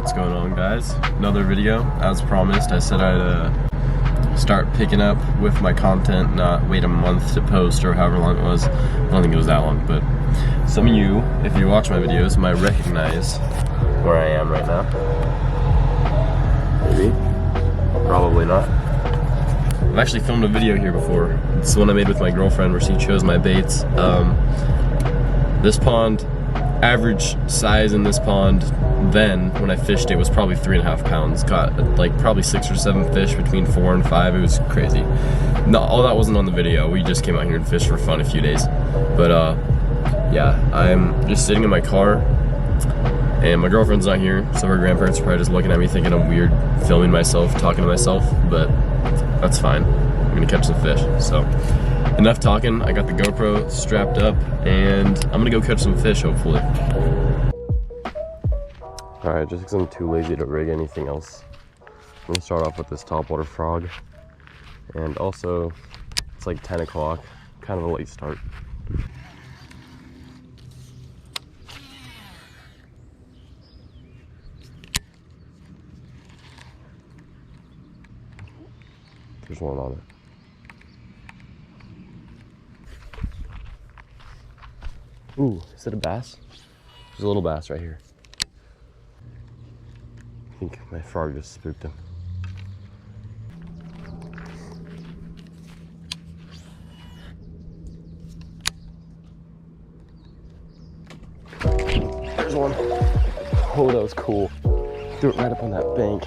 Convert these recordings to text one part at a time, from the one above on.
What's going on, guys? Another video. As promised, I said I'd start picking up with my content, not wait a month to post or however long it was. I don't think it was that long, but some of you, if you watch my videos, might recognize where I am right now. Maybe. Probably not. I've actually filmed a video here before. It's the one I made with my girlfriend where she chose my baits. This pond, average size in this pond then when I fished it was probably 3.5 pounds. Caught like probably 6 or 7 fish between 4 and 5. It was crazy. No, all that wasn't on the video. We just came out here and fished for fun a few days. But yeah, I'm just sitting in my car and my girlfriend's not here, so her grandparents are probably just looking at me thinking I'm weird filming myself, talking to myself, but that's fine. I'm gonna catch some fish. So enough talking. I got the GoPro strapped up and I'm gonna go catch some fish, hopefully. Alright, just because I'm too lazy to rig anything else, I'm gonna start off with this topwater frog. And also, it's like 10 o'clock, kind of a late start. There's one on it. Ooh, is it a bass? There's a little bass right here. I think my frog just spooked him. There's one. Oh, that was cool. Threw it right up on that bank.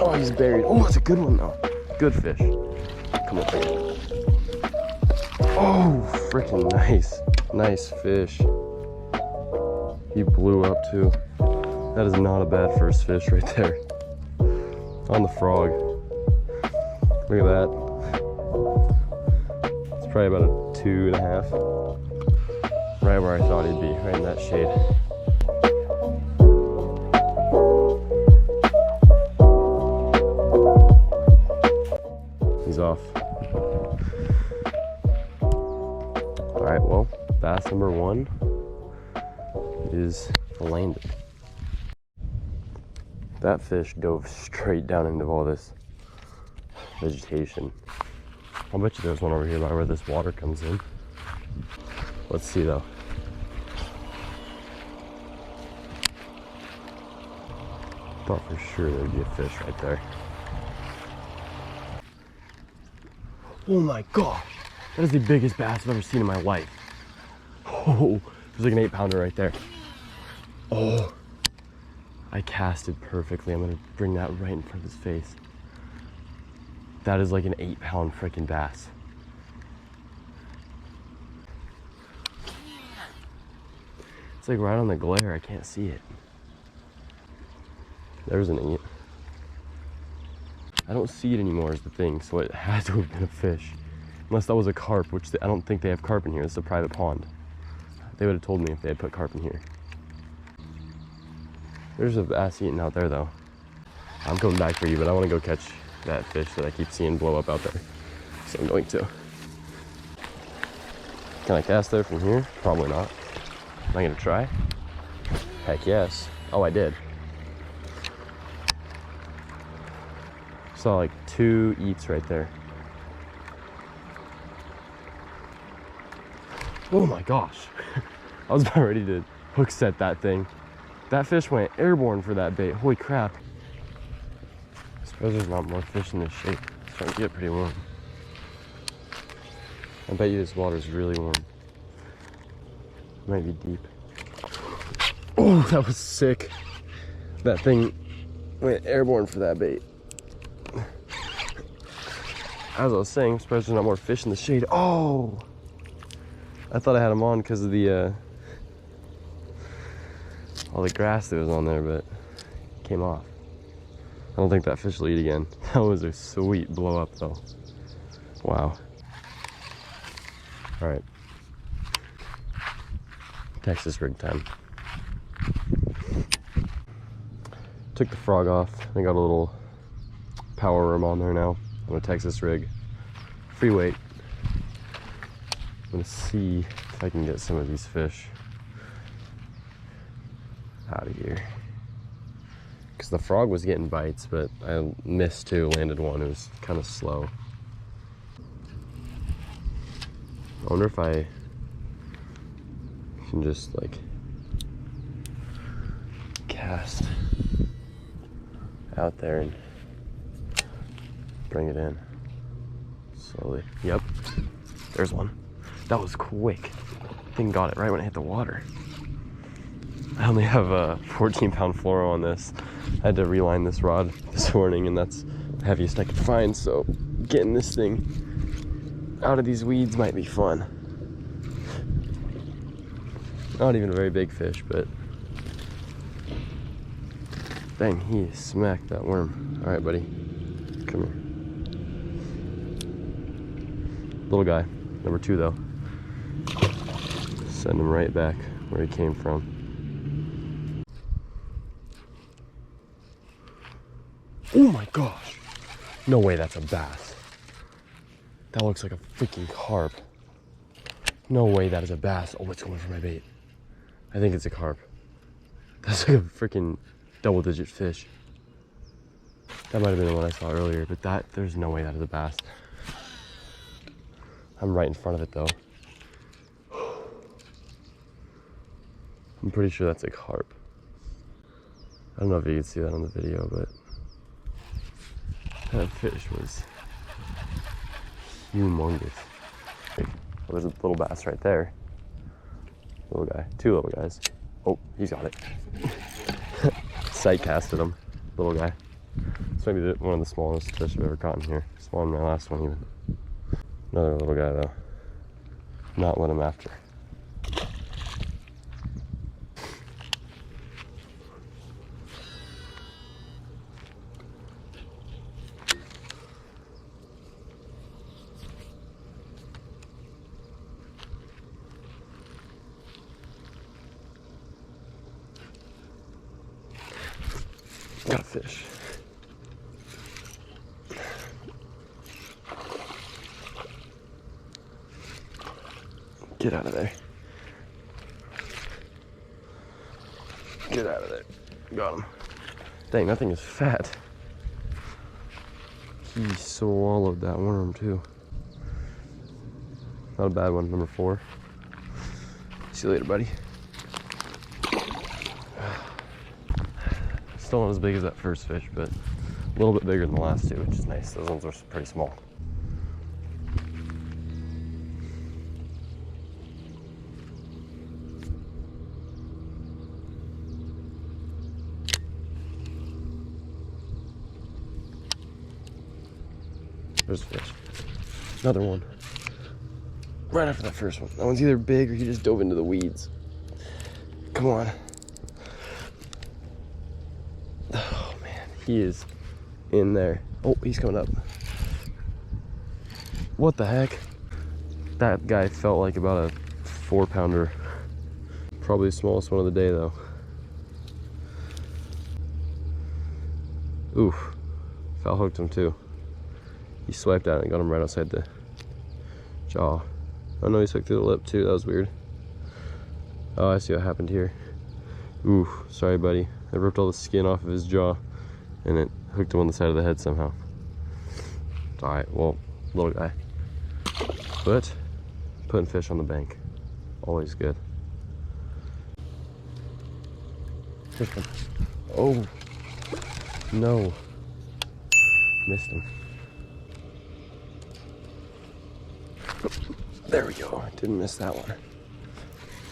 Oh, he's buried. Oh, it's a good one though. Good fish. Come on. Oh, freaking nice. Nice fish. He blew up too. That is not a bad first fish right there. On the frog. Look at that. It's probably about a 2.5. Right where I thought he'd be, right in that shade. He's off. Alright, well, bass number 1 is landed. That fish dove straight down into all this vegetation. I'll bet you there's one over here by where this water comes in. Let's see though. Thought for sure there'd be a fish right there. Oh my gosh, that is the biggest bass I've ever seen in my life. Oh, there's like an 8-pounder right there. Oh, I casted perfectly. I'm gonna bring that right in front of his face. That is like an 8-pound freaking bass. It's like right on the glare, I can't see it. There's an 8. I don't see it anymore is the thing, so it had to have been a fish. Unless that was a carp, which I don't think they have carp in here. It's a private pond. They would have told me if they had put carp in here. There's a bass eating out there though. I'm coming back for you, but I want to go catch that fish that I keep seeing blow up out there. So I'm going to. Can I cast there from here? Probably not. Am I gonna try? Heck yes. Oh, I did. Saw like 2 eats right there. Oh my gosh. I was about ready to hook set that thing. That fish went airborne for that bait. Holy crap. I suppose there's not more fish in this shape. It's starting to get pretty warm. I bet you this water's really warm. It might be deep. Oh, that was sick. That thing went airborne for that bait. As I was saying, I'm surprised there's not more fish in the shade. Oh! I thought I had them on because of the all the grass that was on there, but it came off. I don't think that fish will eat again. That was a sweet blow up though. Wow. Alright. Texas rig time. Took the frog off. I got a little power worm on there now. On a Texas rig. Free weight. I'm gonna see if I can get some of these fish out of here. the frog was getting bites, but I missed two, landed one. It was kind of slow. I wonder if I can just like cast out there and bring it in slowly. Yep, there's one. That was quick. Thing got it right when it hit the water. I only have a 14-pound fluoro on this. I had to reline this rod this morning, and that's the heaviest I could find, so getting this thing out of these weeds might be fun. Not even a very big fish, but dang, he smacked that worm. All right, buddy, come here. Little guy, number 2 though. Send him right back where he came from. Oh my gosh. No way that's a bass. That looks like a freaking carp. No way that is a bass. Oh, it's going for my bait. I think it's a carp. That's like a freaking double-digit fish. That might have been the one I saw earlier, but there's no way that is a bass. I'm right in front of it though. I'm pretty sure that's a carp. I don't know if you can see that on the video, but that fish was humongous. Well, there's a little bass right there. Little guy, 2 little guys. Oh, he's got it. Sight casted him, little guy. This might be one of the smallest fish I've ever caught in here. Smaller than my last one even. Another little guy though. Not what I'm after. Got a fish. Get out of there. Get out of there. Got him. Dang, that thing is fat. He swallowed that worm too. Not a bad one, number 4. See you later, buddy. Still not as big as that first fish, but a little bit bigger than the last 2, which is nice. Those ones are pretty small. There's a fish. Another one. Right after that first one. That one's either big or he just dove into the weeds. Come on. Oh man, he is in there. Oh, he's coming up. What the heck? That guy felt like about a 4-pounder. Probably the smallest one of the day though. Oof. Foul hooked him too. He swiped out and got him right outside the jaw. Oh no, he's hooked through the lip too. That was weird. Oh, I see what happened here. Ooh, sorry buddy. I ripped all the skin off of his jaw and it hooked him on the side of the head somehow. It's alright, well, little guy. But putting fish on the bank, always good. Here's one. Oh, no. Missed him. There we go. Didn't miss that one.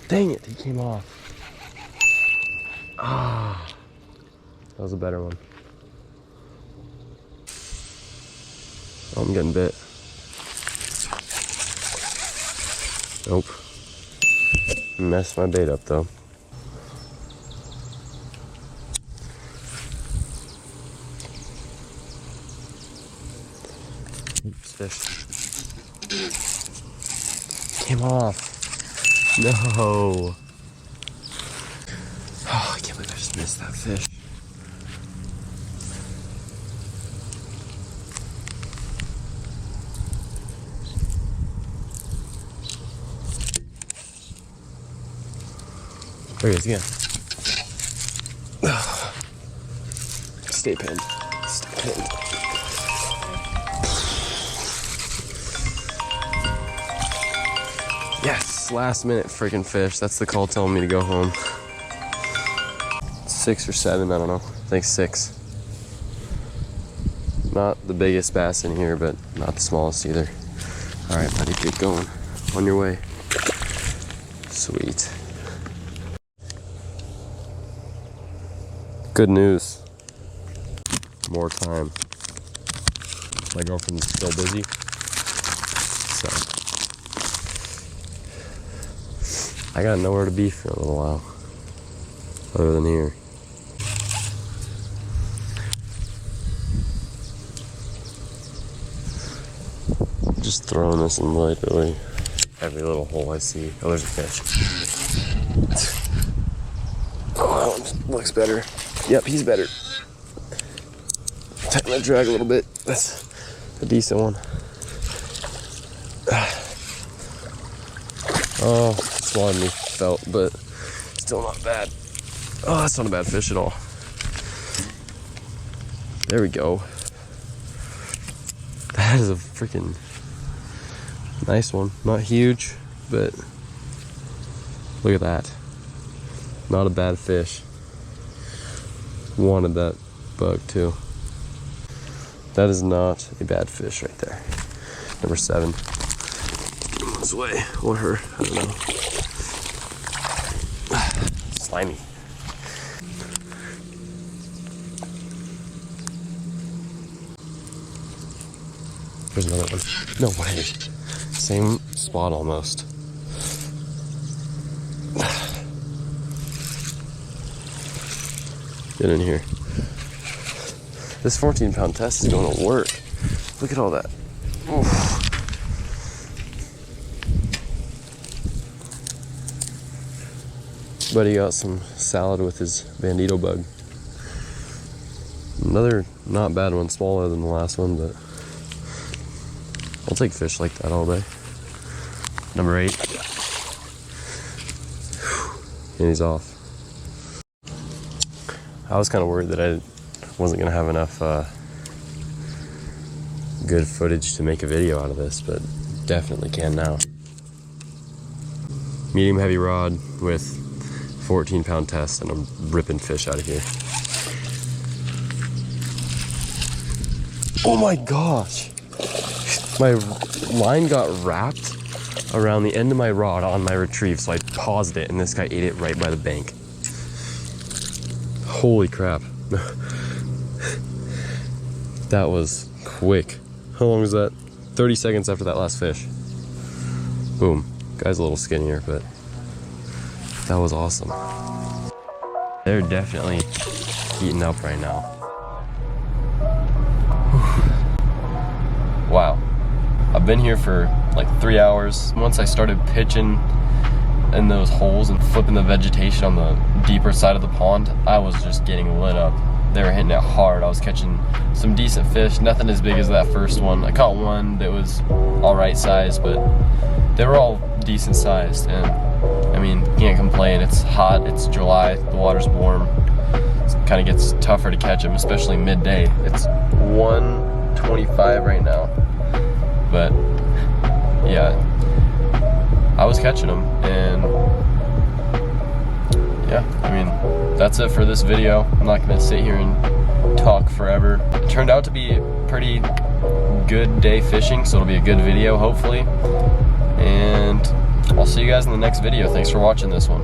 Dang it, he came off. Ah, that was a better one. Oh, I'm getting bit. Nope. Messed my bait up though. Oops, fish. Came off. No. Oh, I can't believe I just missed that fish. There he is again. Stay pinned. Stay pinned. Yes, last minute freaking fish. That's the call telling me to go home. 6 or 7, I don't know. I think 6. Not the biggest bass in here, but not the smallest either. All right, buddy, get going. On your way. Sweet. Good news. More time. My girlfriend's still busy, so I got nowhere to be for a little while, other than here. Just throwing this in literally every little hole I see. Oh, there's a fish. Oh, that one looks better. Yep, he's better. Tighten that drag a little bit. That's a decent one. Oh, smaller than me felt, but still not bad. Oh, that's not a bad fish at all. There we go. That is a freaking nice one. Not huge, but look at that. Not a bad fish. Wanted that bug too. That is not a bad fish right there. Number 7. This way, or her, I don't know. Slimy. There's another one. No way. Same spot almost. Get in here. This 14-pound test is going to work. Look at all that. Oof. Buddy got some salad with his bandito bug. Another not bad one, smaller than the last one, but I'll take fish like that all day. Number 8. And he's off. I was kind of worried that I wasn't going to have enough good footage to make a video out of this, but definitely can now. Medium heavy rod with 14-pound test, and I'm ripping fish out of here. Oh my gosh! My line got wrapped around the end of my rod on my retrieve, so I paused it, and this guy ate it right by the bank. Holy crap. That was quick. How long was that? 30 seconds after that last fish. Boom. Guy's a little skinnier, but that was awesome. They're definitely heating up right now. Wow. I've been here for like 3 hours. Once I started pitching in those holes and flipping the vegetation on the deeper side of the pond, I was just getting lit up. They were hitting it hard. I was catching some decent fish, nothing as big as that first one. I caught one that was all right size, but they were all decent sized, and I mean, can't complain. It's hot, it's July, the water's warm. It kind of gets tougher to catch them, especially midday. It's 1:25 right now, but yeah, I was catching them, and yeah, I mean, that's it for this video. I'm not gonna sit here and talk forever. It turned out to be a pretty good day fishing, so it'll be a good video, hopefully. And I'll see you guys in the next video. Thanks for watching this one.